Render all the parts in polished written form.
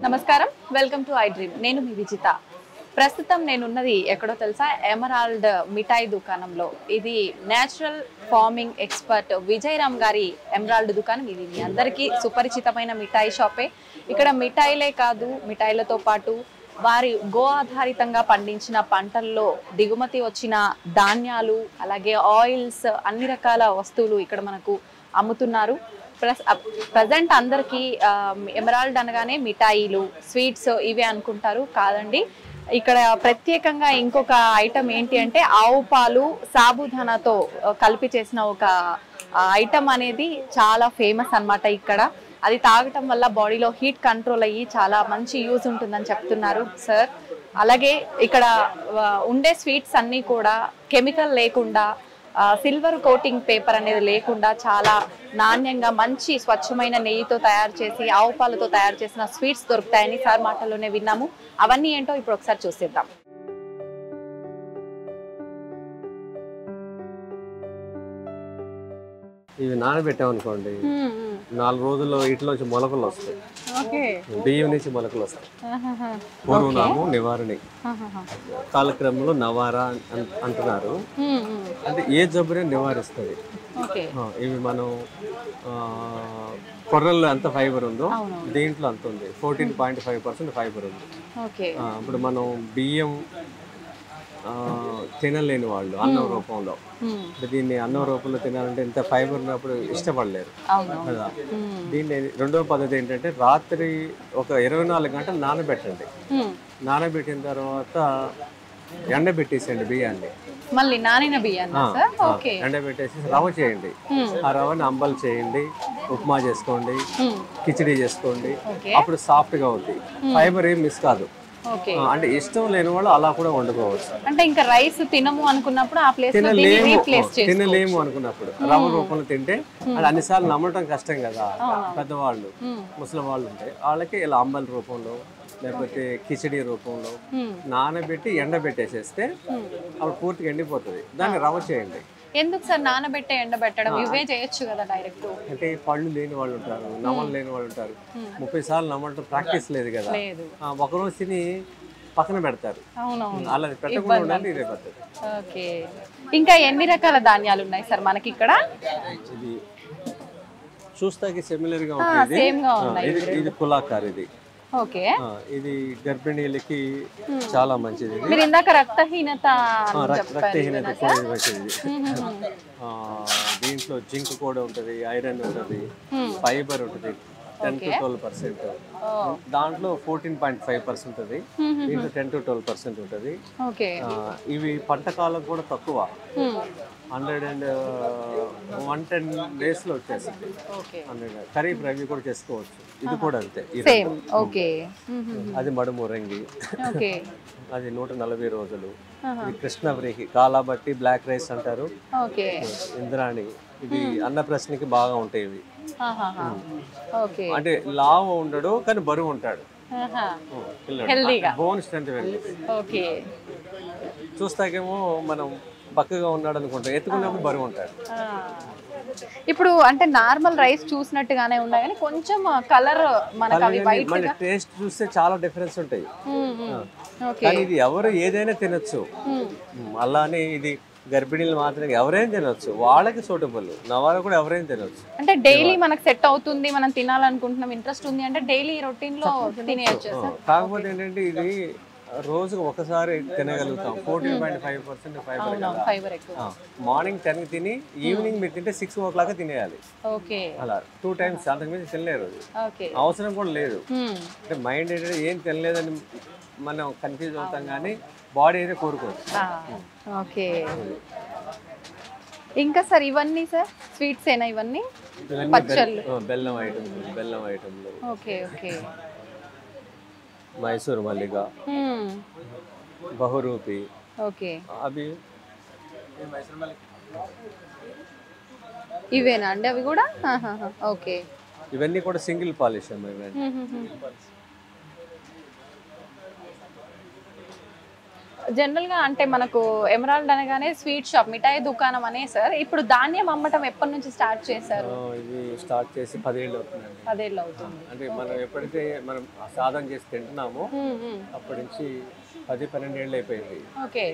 నమస్కారం, welcome to I dream. నేను మీ విజిత. ప్రస్తుతం నేనున్నది ఎక్కడో తెలుసా? ఎమరాల్డ్ మిఠాయి దుకాణంలో. ఇది నేచురల్ ఫార్మింగ్ ఎక్స్పర్ట్ విజయరామ్ గారి ఎమరాల్డ్ దుకాణం. ఇది మీ అందరికీ సుపరిచితమైన మిఠాయి షాపే. ఇక్కడ మిఠాయిలే కాదు, మిఠాయిలతో పాటు వారి గో ఆధారితంగా పండించిన పంటల్లో దిగుమతి వచ్చిన ధాన్యాలు, అలాగే ఆయిల్స్, అన్ని రకాల వస్తువులు ఇక్కడ మనకు అమ్ముతున్నారు. ప్రజెంట్ అందరికీ ఎమరాల్డ్ అనగానే మిఠాయిలు, స్వీట్స్ ఇవే అనుకుంటారు. కాదండి, ఇక్కడ ప్రత్యేకంగా ఇంకొక ఐటమ్ ఏంటి అంటే ఆవు పాలు సాబుదానాతో కలిపి చేసిన ఒక ఐటమ్ అనేది చాలా ఫేమస్ అన్నమాట ఇక్కడ. అది తాగటం వల్ల బాడీలో హీట్ కంట్రోల్ అయ్యి చాలా మంచి యూజ్ ఉంటుందని చెప్తున్నారు సార్. అలాగే ఇక్కడ ఉండే స్వీట్స్ అన్నీ కూడా కెమికల్ లేకుండా, సిల్వర్ కోటింగ్ పేపర్ అనేది లేకుండా చాలా నాణ్యంగా మంచి స్వచ్ఛమైన నెయ్యితో తయారు చేసి, ఆవు పాలతో తయారు చేసిన స్వీట్స్ దొరుకుతాయని సార్ మాటల్లోనే విన్నాము. అవన్నీ ఏంటో ఇప్పుడు ఒకసారి చూసేద్దాం. ఇవి నానబెట్టామనుకోండి, 4 రోజుల్లో వీటిలోంచి మొలకలు వస్తాయి. బియ్యం నుంచి మొలకలు వస్తాయి. పూర్వనామం నివారణ, కాలక్రమంలో నవారా అంటున్నారు. అంటే ఏ జబ్బునే నివారిస్తుంది. ఇవి మనం కొర్రల్లో ఎంత ఫైబర్ ఉందో దీంట్లో అంత ఉంది. 14.5% ఫైబర్ ఉంది. ఇప్పుడు మనం బియ్యం తినలేని వాళ్ళు అన్నం రూపంలో, దీన్ని అన్నం రూపంలో తినాలంటే ఇంత ఫైబర్ ఉన్నప్పుడు ఇష్టపడలేరు కదా. దీన్ని రెండవ పద్ధతి ఏంటంటే రాత్రి ఒక 24 గంటలు నానబెట్టండి. నానబెట్టిన తర్వాత ఎండబెట్టేసేయండి బియ్యాన్ని. మళ్ళీ నానిన బియ్యాన్ని ఎండబెట్టేసి రవ్వ చేయండి. ఆ రవ్వని అంబలు చేయండి, ఉప్మా చేసుకోండి, కిచిడి చేసుకోండి. అప్పుడు సాఫ్ట్ గా అవుతుంది. ఫైబర్ ఏం మిస్ కాదు. అంటే ఇష్టం లేని వాళ్ళు అలా కూడా వండుకోవచ్చు. అంటే ఇంకా రైస్ తినము అనుకున్నప్పుడు ఆ ప్లేస్ తినలేము అనుకున్నప్పుడు రవ్వ రూపంలో తింటే, అది అన్నిసార్లు నమ్మటం కష్టం కదా. పెద్దవాళ్ళు, ముసలి వాళ్ళు ఉంటే వాళ్ళకి ఇలా అంబల రూపంలో లేకపోతే కిచడీ రూపంలో నానబెట్టి ఎండబెట్టేసేస్తే అప్పుడు పూర్తిగా ఎండిపోతుంది. దాన్ని రవ్వ చేయండి. ఎందుకు సార్ నానబెట్టే ఎండబెట్టడం? ఇవే చేయొచ్చు కదా డైరెక్ట్. అంటే పళ్ళు లేని వాళ్ళు ఉంటారు, నమ్మలు లేని వాళ్ళు ఉంటారు. 30 సార్లు నమ్మటం ప్రాక్టీస్ లేదు కదా. ఒకరోజు తిని పక్కన పెడతారు. అలా పెట్టకుండా ఉండాలి. ఇదే పద్ధతి. ఓకే. ఇంకా ఎన్ని రకాల ధాన్యాలు ఉన్నాయి సార్ మనకి ఇక్కడ? ఇది చూస్తాకి సిమిలర్ గా ఉంటుంది. ఇది కులాకార్. ఇది గర్భిణీలకి చాలా మంచిది. మీరు ఇందాక రక్తహీనత మంచిది. దీంట్లో జింక్ కూడా ఉంటుంది, ఐరన్ ఉంటుంది, ఫైబర్ ఉంటుంది 10 to 12%. దాంట్లో 14.5% ఉంటుంది. దీంట్లో 10 to 12% ఉంటుంది. ఇవి పంట కాలం కూడా తక్కువ, 110 days లో వచ్చేస్తుంది. ఖరీఫ్ రవి కూడా చేసుకోవచ్చు. ఇది కూడా అంతే. అది మడుమురంగి, అది 140 రోజులు. ఇది కృష్ణవ్రీహి, కాలాబట్టి, బ్లాక్ రైస్ అంటారు. ఇంద్రాణి, ఇది అన్నప్రశ్నకి బాగా ఉంటాయి. ఇవి అంటే లావు ఉండడు కానీ బరువు ఉంటాడు. బోన్ స్ట్రెంత్ చూస్తాకేమో మనం పక్కగా ఉన్నాడు అనుకుంటా, ఎత్తుకున్నప్పుడు బరువు ఉంటాడు. ఇప్పుడు అంటే నార్మల్ రైస్ చూసినట్టుగానే ఉన్నాయి కానీ కొంచెం కలర్ మనకి అవి వైట్ గా, టేస్ట్ చూస్తే చాలా డిఫరెన్స్ ఉంటాయి. కానీ ఇది ఎవరు ఏదైనా తినొచ్చు. అలానే ఇది గర్భిణీలు మాత్రమే ఎవరైనా తినొచ్చు, వాళ్ళకి సూటబుల్. నవారా కూడా ఎవరైనా తినొచ్చు. అంటే డైలీ మనకు సెట్ అవుతుంది, మనం తినాలనుకుంటున్నాం, ఇంట్రెస్ట్ ఉంది అంటే డైలీ రొటీన్ లో తినేయచ్చు. కాకపోతే ఏంటంటే ఇది రోజుకు ఒకసారి తినగలుగుతాం. 14.5% ఫైబర్ కదా. మార్నింగ్ 10 తిని ఈవినింగ్ మీరు తింటే 6 o'clock తినేయాలి. అలా 2 times అంతకు మించి తినలేరు. అవసరం కూడా లేదు. అంటే మైండ్ ఏంటంటే ఏం తినలేదని మనం కన్ఫ్యూజ్ అవుతాం కానీ బాడీ అయితే కోరుకోదు. ఇంకా సార్ ఇవన్నీ సార్ స్వీట్స్ ఏనా? ఇవన్నీ పచ్చళ్ళు, బెల్లం ఐటమ్లు. మైసూర్ మల్లిక, బహురూపి. అవి ఇవేనా అండి? అవి కూడా ఇవన్నీ కూడా సింగిల్ పాలిష్ అమ్మాయి. జనరల్ గా అంటే మనకు ఎమరాల్డ్ అనగానే స్వీట్ షాప్ మిఠాయి దుకాణం అనే సార్. ఇప్పుడు ధాన్యం అమ్మటం ఎప్పటి నుంచి స్టార్ట్ చేశారు? ఇది స్టార్ట్ చేసి 10 ఏళ్ళు అవుతుందండి. 10 ఏళ్ళు అవుతుంది. అంటే మనం ఎప్పుడైతే మనం సాధన చేసి తింటున్నామో అప్పటి నుంచి 10-12 ఏళ్ళు అయిపోయింది. ఓకే.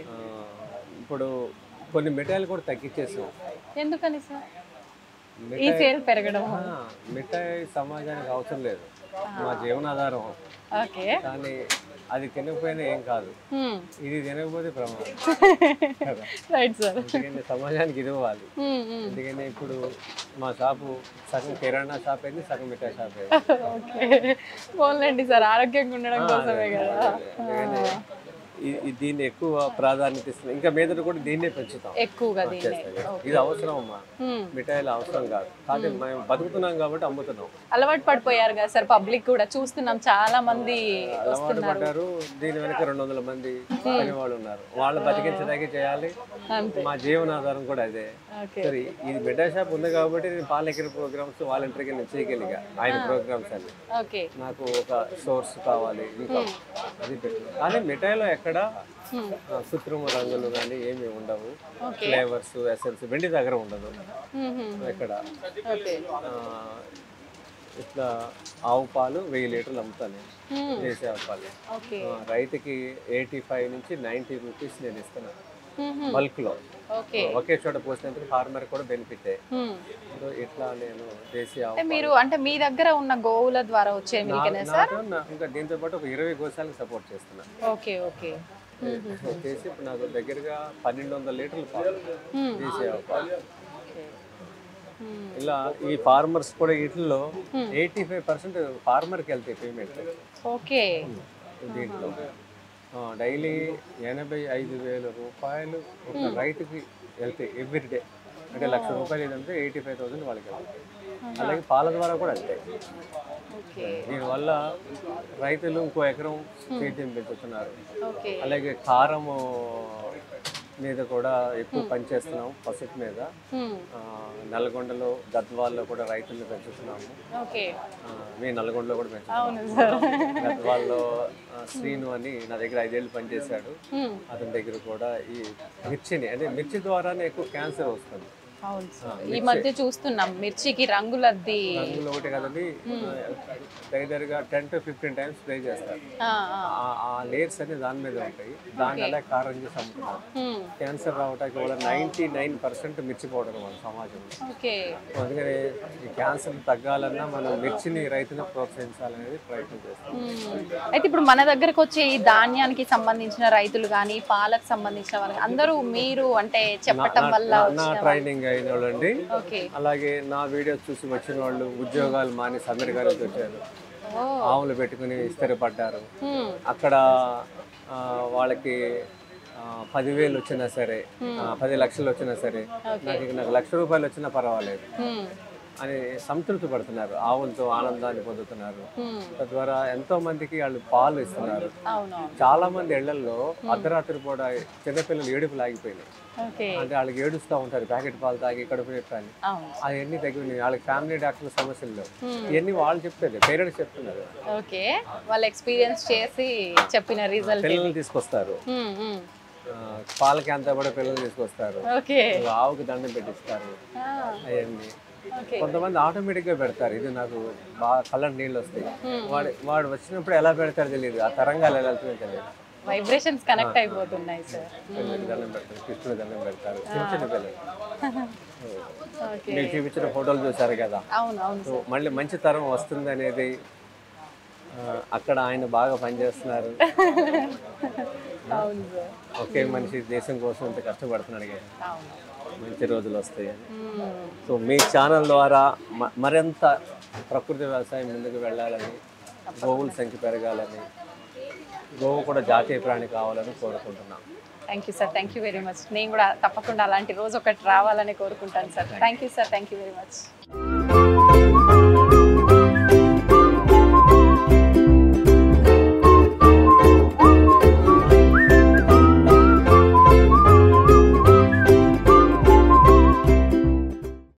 ఇప్పుడు కొన్ని మిఠాయిలు కూడా తగ్గించేసాం. ఎందుకని సార్? ఈ సేల్ పెరగడం. మిఠాయి సమాజానికి అవసరం లేదు, మా జీవనాధారం. ఓకే. కానీ అది తినకపోయినా ఏం కాదు, ఇది తినకపోతే ప్రమాదం. Right sir. ఎందుకంటే సమాజానికి ఇది ఇవ్వాలి. ఎందుకంటే ఇప్పుడు మా షాపు సగం కిరాణా షాప్ అయింది, సగం మిఠాయి షాప్ అయింది. ఓకే, పోన్లేండి సార్, ఆరోగ్యంగా ఉండడం కోసమే కదా. దీన్ని ఎక్కువ ప్రాధాన్యత ఇస్తుంది. ఇంకా మీద కూడా దీన్నే పెంచుతాం ఎక్కువగా. ఇది అవసరం అమ్మా, మిఠాయిలు అవసరం కాదు. కానీ మేము బతుకుతున్నాం కాబట్టి అమ్ముతున్నాం. అలవాటు పడిపోయారు కదా సార్, పబ్లిక్ కూడా చూస్తున్నాం చాలా మంది అలవాటు పడ్డారు. దీని వెనక 200 మంది పని వాళ్ళు ఉన్నారు, వాళ్ళు బతికించడానికి చేయాలి. మా జీవనాధారం కూడా అదే. సరే, ఇది మిఠాయి షాప్ ఉంది కాబట్టి నేను పాలెక్కర ప్రోగ్రామ్స్ వాలంటీర్గా నేను చేయగలిగా. ఆయన ప్రోగ్రామ్స్ అని నాకు ఒక సోర్స్ కావాలి, ఇంకా అది పెట్టింది. కానీ మిఠాయిలో ఎక్కడ కృత్రిమ రంగులు కానీ ఏమి ఉండవు, ఫ్లేవర్స్ ఎసెన్స్ వెండి దగ్గర ఉండదు ఎక్కడ. ఇట్లా ఆవు పాలు 1000 లీటర్లు అమ్ముతాను, దేశీ ఆవు పాలు. రైతుకి 85 నుంచి 90 రూపీస్ నేను ఇస్తున్నాను బల్క్ లో. ఒకే చోట పోసినందుకు ఫార్మర్ కూడా బెనిఫిట్. ఇట్లా నేను దేశీ ఆవు. మీరు అంటే మీ దగ్గర ఉన్న గోవుల ద్వారా వచ్చే ఇంకా దీంతో పాటు ఒక 20 గోశాలకు సపోర్ట్ చేస్తున్నాను. Okay okay. చేసి ఇప్పుడు నాకు దగ్గరగా 1200 లీటర్లు పాలు, దేశీ ఆవు పాలు. ఇలా ఈ ఫార్మర్స్ కూడా వీటిల్లో 85% ఫార్మర్కి వెళ్తాయి పేమెంట్. ఓకే. దీంట్లో డైలీ 85,000 రూపాయలు ఒక రైతుకి వెళ్తాయి ఎవ్రీడే. అంటే 1,00,000 రూపాయలు ఏదంటే 85,000 వాళ్ళకి వెళ్తాయి. అలాగే పాల ద్వారా కూడా వెళ్తాయి. దీనివల్ల రైతులు ఇంకో ఎకరం సేద్యం పెంచుతున్నారు. అలాగే కారము మీద కూడా ఎక్కువ పనిచేస్తున్నాము, పసుపు మీద. నల్గొండలో గద్వాల్లో కూడా రైతులను పెంచుతున్నాము. మీ నల్గొండలో కూడా పెంచుతున్నాము. గద్వాల్లో శ్రీను అని నా దగ్గర 5 ఏళ్ళు పనిచేశాడు. అతని దగ్గర కూడా ఈ మిర్చిని, అంటే మిర్చి ద్వారానే ఎక్కువ క్యాన్సర్ వస్తుంది. ఈ మధ్య చూస్తున్నాం మిర్చికి రంగులద్ది. రంగులు ఒకటి కదండి, దగ్గరగా 10 to 15 టైమ్స్ స్ప్రే చేస్తారు. ఆ లేయర్స్ అన్ని దాని మీద ఉంటాయి, దాని అలా కారం చేసి అమ్ముతున్నారు. క్యాన్సర్ రావడానికి కూడా 99% మిర్చి పౌడర్ మన సమాజంలో. అందుకని ఈ క్యాన్సర్ తగ్గాలన్నా మనం మిర్చిని రైతులను ప్రోత్సహించాలనేది ప్రయత్నం చేస్తాం. అయితే ఇప్పుడు మన దగ్గరకు వచ్చే ఈ ధాన్యానికి సంబంధించిన రైతులు కానీ పాలకు సంబంధించిన వాళ్ళు అందరూ మీరు అంటే చెప్పటం వల్ల నా ట్రైనింగ్ అయిన వాళ్ళండి. అలాగే నా వీడియోస్ చూసి వచ్చిన వాళ్ళు ఉద్యోగాలు మానేసి అమెరికా నుంచి వచ్చారు, ఆవులు పెట్టుకుని స్థిరపడ్డారు. అక్కడ వాళ్ళకి 10,000 వచ్చినా సరే, 10 లక్షలు వచ్చినా సరే, నాకు 1,00,000 రూపాయలు వచ్చినా పర్వాలేదు అని సంతృప్తి పడుతున్నారు. ఆవులతో ఆనందాన్ని పొందుతున్నారు. తద్వారా ఎంతో మందికి వాళ్ళు పాలు ఇస్తున్నారు. చాలా మంది ఇళ్లలో అర్ధరాత్రి కూడా చిన్నపిల్లలు ఏడుపు లాగిపోయినాయి. అంటే వాళ్ళకి ఏడుస్తూ ఉంటారు, ప్యాకెట్ పాలు తాగి కడుపు నొప్పి అని. అవన్నీ తగ్గినాయి. వాళ్ళకి ఫ్యామిలీ డాక్టర్ సమస్యలు లేవు. ఇవన్నీ వాళ్ళు చెప్తారు, పేరెంట్స్ చెప్తున్నారు. వాళ్ళు ఎక్స్పీరియన్స్ చేసి చెప్పిన రిజల్ట్. పిల్లల్ని తీసుకొస్తారు, పాలకి అంతా కూడా పిల్లలు తీసుకొస్తారు, ఆవుకి దండం పెట్టిస్తారు. అవన్నీ కొంతమంది ఆటోమేటిక్ గా పెడతారు. ఇది నాకు బాగా కళ్ళ నీళ్ళు వస్తాయి. వాడు వచ్చినప్పుడు ఎలా పెడతారు తెలియదు, ఆ తరంగాలు ఎలా వెళ్తుందో తెలియదు. వైబ్రేషన్స్ కనెక్ట్ అయిపోతున్నాయి సార్. దండం పెడతారు, కృష్ణుడు దండం పెడతారు, చిన్న చిన్న పిల్లలు. మీరు చూపించిన ఫోటోలు చూసారు కదా, మళ్ళీ మంచి తరం వస్తుంది అనేది అక్కడ ఆయన బాగా పనిచేస్తున్నారు. ఒకే మనిషి దేశం కోసం ఇంత కష్టపడుతున్నాడు కదా, మంచి రోజులు వస్తాయని. సో మీ ఛానల్ ద్వారా మరింత ప్రకృతి వ్యవసాయం ముందుకు వెళ్ళాలని, గోవుల సంఖ్య పెరగాలని, గోవు కూడా జాతీయ ప్రాణి కావాలని కోరుకుంటున్నాను. Thank you sir, thank you very much. నేను కూడా తప్పకుండా అలాంటి రోజు ఒకటి రావాలని కోరుకుంటాను sir. Thank you sir, thank you very much.